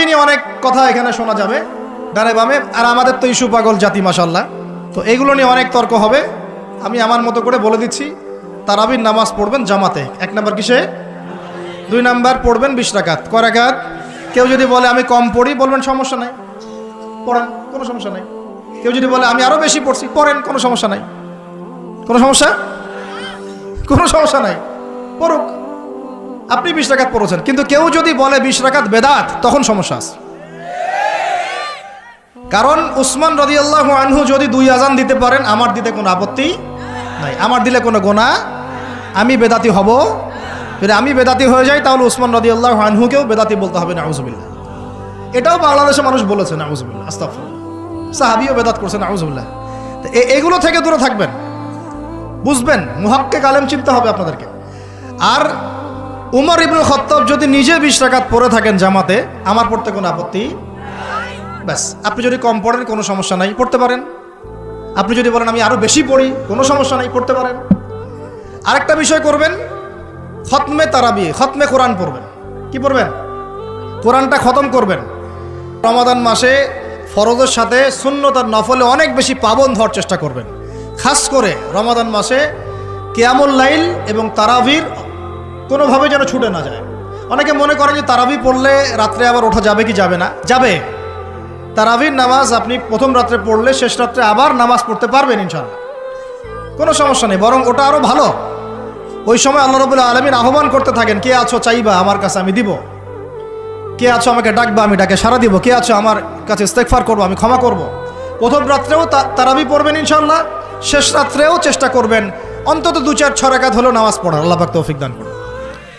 তারাবি নিয়ে অনেক কথা এখানে শোনা যাবে ডানে বামে, আর আমাদের তো ইস্যু পাগল জাতি মাশাআল্লাহ, তো এগুলো নিয়ে অনেক তর্ক হবে। আমি আমার মতো করে বলে দিচ্ছি, তারাবির নামাজ পড়বেন জামাতে। 1 নাম্বার কিসে? 2 নাম্বার পড়বেন 20 রাকাত। কয় রাকাত? কেউ যদি বলে আমি কম পড়ি, বলবেন সমস্যা নাই, পড়েন, কোনো সমস্যা নাই। কেউ যদি বলে আমি আরো বেশি পড়ছি, পড়েন, কোনো সমস্যা নাই। কোনো সমস্যা? কোনো সমস্যা নাই, পড়ুক। আপনি 20 রাকাত পড়েছেন, কিন্তু কেউ যদি বলে 20 রাকাত বেদাত, তখন সমস্যা আছে। কারণ উসমান রাদিয়াল্লাহু আনহু যদি 2 আজান দিতে পারেন, আমার দিতে কোনো আপত্তি নাই, আমার দিলে কোনো গুনাহ, আমি বেদাতি হব। যদি আমি বেদাতি হয়ে যাই, তাহলে উসমান রাদিয়াল্লাহু আনহুকেও বেদাতি বলতে হবে, নাউজুবিল্লাহ। এটাও বাংলাদেশের মানুষ বলেছে, নাউজুবিল্লাহ, আস্তাগফিরুল্লাহ। সাহাবীও বেদাত করছে, নাউজুবিল্লাহ। তো এগুলো থেকে দূরে থাকবেন, বুঝবেন, মুহাক্কিক আলেম চিনতে হবে আপনাদেরকে। আর উমর ইবনুল খাত্তাব যদি নিজে 20 রাকাত পড়ে থাকেন জামাতে, আমার পড়তে কোনো আপত্তি ব্যাস। আপনি যদি কম পড়েন, কোনো সমস্যা নাই, পড়তে পারেন। আপনি যদি বলেন আমি আরো বেশি পড়ি, কোনো সমস্যা নাই, পড়তে পারেন। আরেকটা বিষয় করবেন, খতমে তারাবি, খতমে কোরআন পড়বেন। কি পড়বেন? কোরআনটা খতম করবেন। রমাদান মাসে ফরজের সাথে সুন্নত আর নফলে অনেক বেশি পাবন্ধ হওয়ার চেষ্টা করবেন। খাস করে রমাদান মাসে কিয়ামুল লাইল এবং তারাবির কোনোভাবে যেন ছুটে না যায়। অনেকে মনে করেন যে তারাবি পড়লে রাত্রে আবার ওঠা যাবে কি যাবে না? যাবে। তারাবির নামাজ আপনি প্রথম রাত্রে পড়লে শেষ রাত্রে আবার নামাজ পড়তে পারবেন ইনশাআল্লাহ, কোনো সমস্যা নেই। বরং ওটা আরো ভালো। ওই সময় আল্লাহ রাব্বুল আলামিন আহ্বান করতে থাকেন, কে আছো চাইবা আমার কাছে আমি দিব, কে আছো আমাকে ডাকবা আমি ডাকে সাড়া দিব, কে আছো আমার কাছে ইস্তেগফার করবো আমি ক্ষমা করব। প্রথম রাত্রেও তারাবি পড়বেন ইনশাআল্লাহ, শেষ রাত্রেও চেষ্টা করবেন অন্তত 2-4-6 রাকাত হলেও নামাজ পড়ার। আল্লাহ পাক তৌফিক দান করুন।